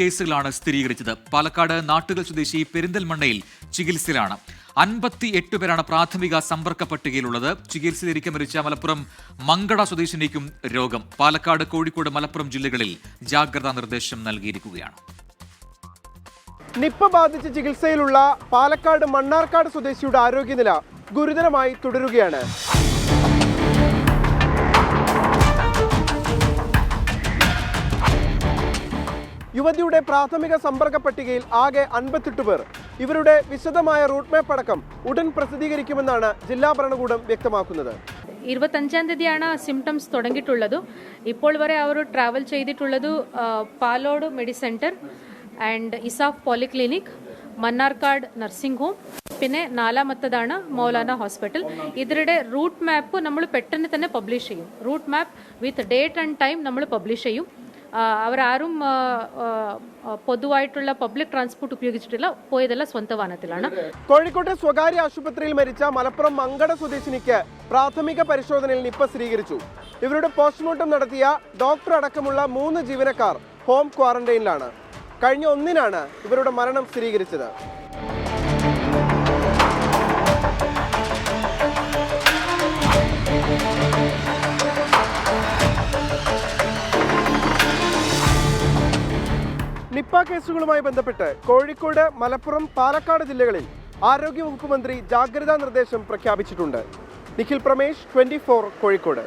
കേസുകളാണ് സ്ഥിരീകരിച്ചത്. പാലക്കാട് നാട്ടുകൽ സ്വദേശി പെരിന്തൽമണ്ണയിൽ ചികിത്സയിലാണ്. 58 പേരാണ് പ്രാഥമിക സമ്പർക്ക പട്ടികയിലുള്ളത്. ചികിത്സയിലിരിക്കെ മരിച്ച മലപ്പുറം മങ്കട സ്വദേശിനിക്കും രോഗം. പാലക്കാട്, കോഴിക്കോട്, മലപ്പുറം ജില്ലകളിൽ ജാഗ്രതാ നിർദ്ദേശം നൽകിയിരിക്കുകയാണ്. നിപ്പ ബാധിച്ച് ചികിത്സയിലുള്ള പാലക്കാട് മണ്ണാർക്കാട് സ്വദേശിയുടെ ആരോഗ്യനില ഗുരുതരമായി തുടരുകയാണ്. യുവതിയുടെ പ്രാഥമിക സമ്പർക്ക പട്ടികയിൽ ആകെ 58 പേർ. ഇവരുടെ വിശദമായ റൂട്ട് മാപ്പ് അടക്കം ഉടൻ പ്രസിദ്ധീകരിക്കുമെന്നാണ് ജില്ലാ ഭരണകൂടം വ്യക്തമാക്കുന്നത്. 25-ാം തീയതിയാണ് സിംറ്റംസ് തുടങ്ങിയിട്ടുള്ളത്. ഇപ്പോൾ വരെ അവർ ട്രാവൽ ചെയ്തിട്ടുള്ളത് Palode Medicentre and ESAF polyclinic, Mannarkkad nursing home, പിന്നെ 4-ാമത്തതാണ് മൗലാന ഹോസ്പിറ്റൽ. ഇതിരുടെ റൂട്ട് മാപ്പ് നമ്മൾ പെട്ടെന്ന് തന്നെ പബ്ലിഷ് ചെയ്യും. Route map with date and time നമ്മൾ പബ്ലിഷ് ചെയ്യും. അവരാരും പൊതുവായിട്ടുള്ള പബ്ലിക് ട്രാൻസ്പോർട്ട് ഉപയോഗിച്ചിട്ടില്ല, പോയതെല്ലാം സ്വന്തം വാഹനത്തിലാണ്. കോഴിക്കോട്ടെ സ്വകാര്യ ആശുപത്രിയിൽ മരിച്ച മലപ്പുറം മങ്കട സ്വദേശിനിക്ക് പ്രാഥമിക പരിശോധനയിൽ നിപ്പ സ്ഥിരീകരിച്ചു. ഇവരുടെ പോസ്റ്റ്മോർട്ടം നടത്തിയ ഡോക്ടർ അടക്കമുള്ള 3 ജീവനക്കാർ ഹോം ക്വാറന്റൈനിലാണ്. കഴിഞ്ഞ 1-നാണ് ഇവരുടെ മരണം സ്ഥിരീകരിച്ചത്. നിപ്പ കേസുകളുമായി ബന്ധപ്പെട്ട് കോഴിക്കോട്, മലപ്പുറം, പാലക്കാട് ജില്ലകളിൽ ആരോഗ്യവകുപ്പ് മന്ത്രി ജാഗ്രതാ നിർദ്ദേശം പ്രഖ്യാപിച്ചിട്ടുണ്ട്. നിഖിൽ പ്രമേഷ്, 24 കോഴിക്കോട്.